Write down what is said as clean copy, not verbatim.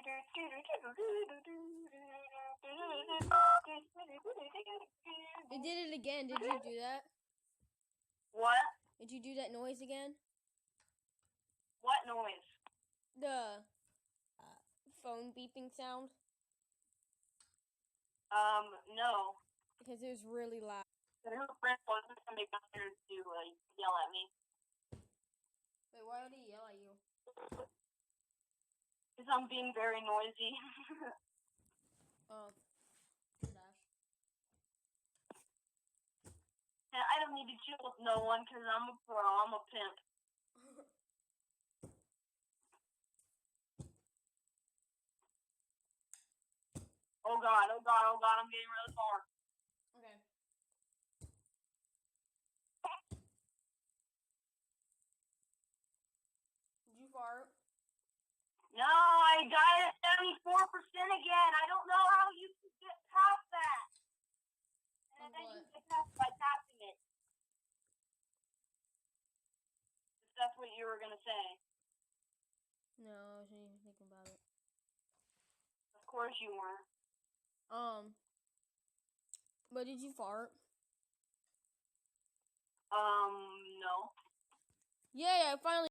You did it again. Did you do that? What? Did you do that noise again? What noise? The phone beeping sound? No. Because it was really loud. Her friend wasn't coming up here to yell at me. Wait, why would he yell at you? Because I'm being very noisy. Oh. Dash. And I don't need to chill with no one because I'm a pro. I'm a pimp. Oh god, I'm getting really far. Okay. Did you fart? No, I got it at 74% again. I don't know how you can get past that. And then you get past by tapping it. If that's what you were gonna say. No, I wasn't even thinking about it. Of course you weren't. But did you fart? No. Yeah, I finally